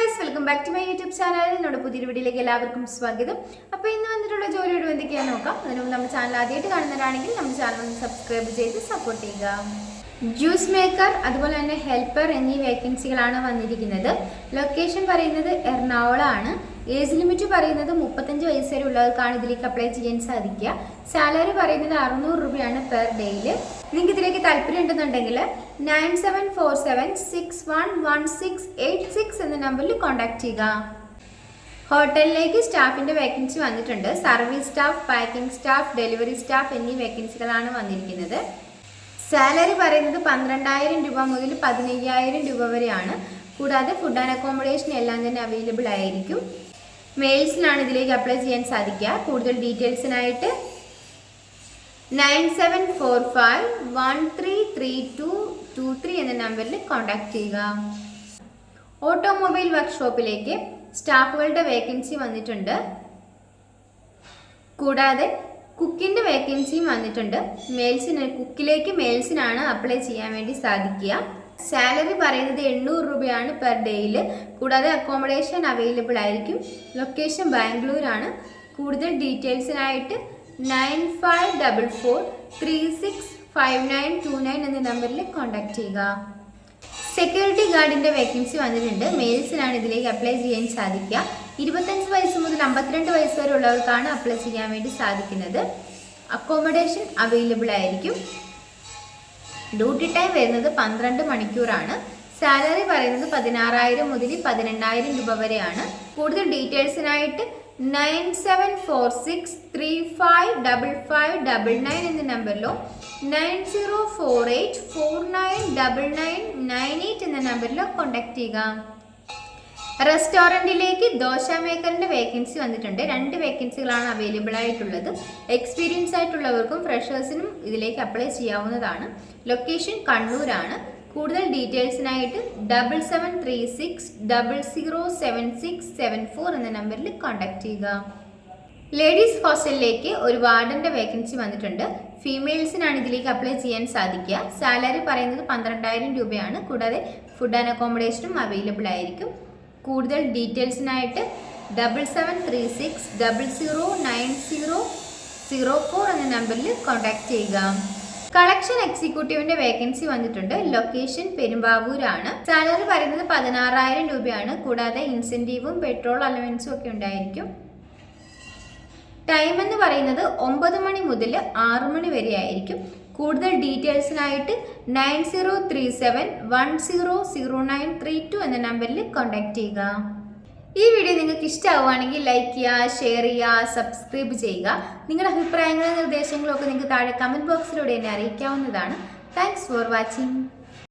guys, welcome back to my YouTube channel. നമ്മുടെ പുതിയ വീഡിയോയിലേക്ക് എല്ലാവർക്കും സ്വാഗതം. അപ്പോൾ ഇന്ന് വന്നിട്ടുള്ള ജോലിയോട് എന്തൊക്കെയാണെന്ന് നോക്കാം. അതിനുമുമ്പ് നമ്മുടെ ചാനൽ ആദ്യമായിട്ട് കാണുന്നവരാണെങ്കിൽ നമ്മുടെ ചാനൽ ഒന്ന് സബ്സ്ക്രൈബ് ചെയ്ത് സപ്പോർട്ട് ചെയ്യുക. ജ്യൂസ് മേക്കർ അതുപോലെ തന്നെ ഹെൽപ്പർ എന്നീ വേക്കൻസികളാണ് വന്നിരിക്കുന്നത്. ലൊക്കേഷൻ പറയുന്നത് എറണാകുളമാണ്. ഏജ് ലിമിറ്റ് പറയുന്നത് 35 വയസ്സ് വരെ ഉള്ളവർക്കാണ് ഇതിലേക്ക് അപ്ലൈ ചെയ്യാൻ സാധിക്കുക. സാലറി പറയുന്നത് 600 രൂപയാണ് പെർ ഡേയിൽ. നിങ്ങൾക്ക് ഇതിലേക്ക് താല്പര്യം ഉണ്ടെന്നുണ്ടെങ്കിൽ 9747611686 എന്ന നമ്പറിൽ കോൺടാക്ട് ചെയ്യുക. ഹോട്ടലിലേക്ക് സ്റ്റാഫിൻ്റെ വേക്കൻസി വന്നിട്ടുണ്ട്. Service staff, packing staff, delivery staff എന്നീ വേക്കൻസികളാണ് വന്നിരിക്കുന്നത്. സാലറി പറയുന്നത് 12,000 രൂപ മുതൽ 15,000 രൂപ വരെയാണ്. കൂടാതെ ഫുഡ് ആൻഡ് അക്കോമഡേഷൻ എല്ലാം തന്നെ അവൈലബിൾ ആയിരിക്കും. മെയിൽസിനാണ് ഇതിലേക്ക് അപ്ലൈ ചെയ്യാൻ സാധിക്കുക. കൂടുതൽ ഡീറ്റെയിൽസിനായിട്ട് 9745133223 എന്ന നമ്പറിൽ കോൺടാക്ട് ചെയ്യുക. ഓട്ടോമൊബൈൽ വർക്ക്ഷോപ്പിലേക്ക് സ്റ്റാഫുകളുടെ വേക്കൻസി വന്നിട്ടുണ്ട്. കൂടാതെ കുക്കിൻ്റെ വേക്കൻസിയും വന്നിട്ടുണ്ട്. കുക്കിലേക്ക് മെയിൽസിനാണ് അപ്ലൈ ചെയ്യാൻ വേണ്ടി സാധിക്കുക. സാലറി പറയുന്നത് 800 രൂപയാണ് പെർ ഡേയിൽ. കൂടാതെ അക്കോമഡേഷൻ അവൈലബിൾ ആയിരിക്കും. ലൊക്കേഷൻ ബാംഗ്ലൂരാണ്. കൂടുതൽ ഡീറ്റെയിൽസിനായിട്ട് 9544365929 എന്ന നമ്പറിൽ കോൺടാക്ട് ചെയ്യുക. സെക്യൂരിറ്റി ഗാർഡിൻ്റെ വേക്കൻസി വന്നിട്ടുണ്ട്. മെയിൽസിനാണ് ഇതിലേക്ക് അപ്ലൈ ചെയ്യാൻ സാധിക്കുക. 25 വയസ്സ് മുതൽ 52 വയസ്സ് വരെ ഉള്ളവർക്കാണ് അപ്ലൈ ചെയ്യാൻ വേണ്ടി സാധിക്കുന്നത്. അക്കോമഡേഷൻ അവൈലബിൾ ആയിരിക്കും. ഡ്യൂട്ടി ടൈം വരുന്നത് 12 മണിക്കൂറാണ്. സാലറി പറയുന്നത് 16,000 മുതൽ 18,000 രൂപ വരെയാണ്. കൂടുതൽ ഡീറ്റെയിൽസിനായിട്ട് 9746355599 എന്ന നമ്പറിലോ 9048499998 എന്ന നമ്പറിലോ കോൺടാക്ട് ചെയ്യുക. റെസ്റ്റോറൻറ്റിലേക്ക് ദോശ മേക്കറിൻ്റെ വേക്കൻസി വന്നിട്ടുണ്ട്. 2 വേക്കൻസികളാണ് അവൈലബിൾ ആയിട്ടുള്ളത്. എക്സ്പീരിയൻസ് ആയിട്ടുള്ളവർക്കും ഫ്രഷേഴ്സിനും ഇതിലേക്ക് അപ്ലൈ ചെയ്യാവുന്നതാണ്. ലൊക്കേഷൻ കണ്ണൂരാണ്. കൂടുതൽ ഡീറ്റെയിൽസിനായിട്ട് 7736007674 എന്ന നമ്പറിൽ കോൺടാക്ട് ചെയ്യുക. ലേഡീസ് ഹോസ്റ്റലിലേക്ക് ഒരു വാർഡൻ്റെ വേക്കൻസി വന്നിട്ടുണ്ട്. ഫീമെയിൽസിനാണ് ഇതിലേക്ക് അപ്ലൈ ചെയ്യാൻ സാധിക്കുക. സാലറി പറയുന്നത് 12,000 രൂപയാണ്. കൂടാതെ ഫുഡ് ആൻഡ് അക്കോമഡേഷനും അവൈലബിൾ ആയിരിക്കും. കൂടുതൽ ഡീറ്റെയിൽസിനായിട്ട് 7736009004 എന്ന നമ്പറിൽ കോൺടാക്ട് ചെയ്യുക. കളക്ഷൻ എക്സിക്യൂട്ടീവിന്റെ വേക്കൻസി വന്നിട്ടുണ്ട്. ലൊക്കേഷൻ പെരുമ്പാവൂരാണ്. സാലറി പറയുന്നത് 16,000 രൂപയാണ്. കൂടാതെ ഇൻസെന്റീവും പെട്രോൾ അലവൻസും ഒക്കെ ഉണ്ടായിരിക്കും. ടൈം എന്ന് പറയുന്നത് 9 മണി മുതൽ 6 മണി വരെ ആയിരിക്കും. കൂടുതൽ ഡീറ്റെയിൽസിനായിട്ട് 9037100932 എന്ന നമ്പറിൽ കോൺടാക്ട് ചെയ്യുക. ഈ വീഡിയോ നിങ്ങൾക്ക് ഇഷ്ടമാവുകയാണെങ്കിൽ ലൈക്ക് ചെയ്യുക, ഷെയർ ചെയ്യുക, സബ്സ്ക്രൈബ് ചെയ്യുക. നിങ്ങളുടെ അഭിപ്രായങ്ങളും നിർദ്ദേശങ്ങളും ഒക്കെ നിങ്ങൾക്ക് താഴെ കമൻറ്റ് ബോക്സിലൂടെ എന്നെ അറിയിക്കാവുന്നതാണ്. Thanks for watching.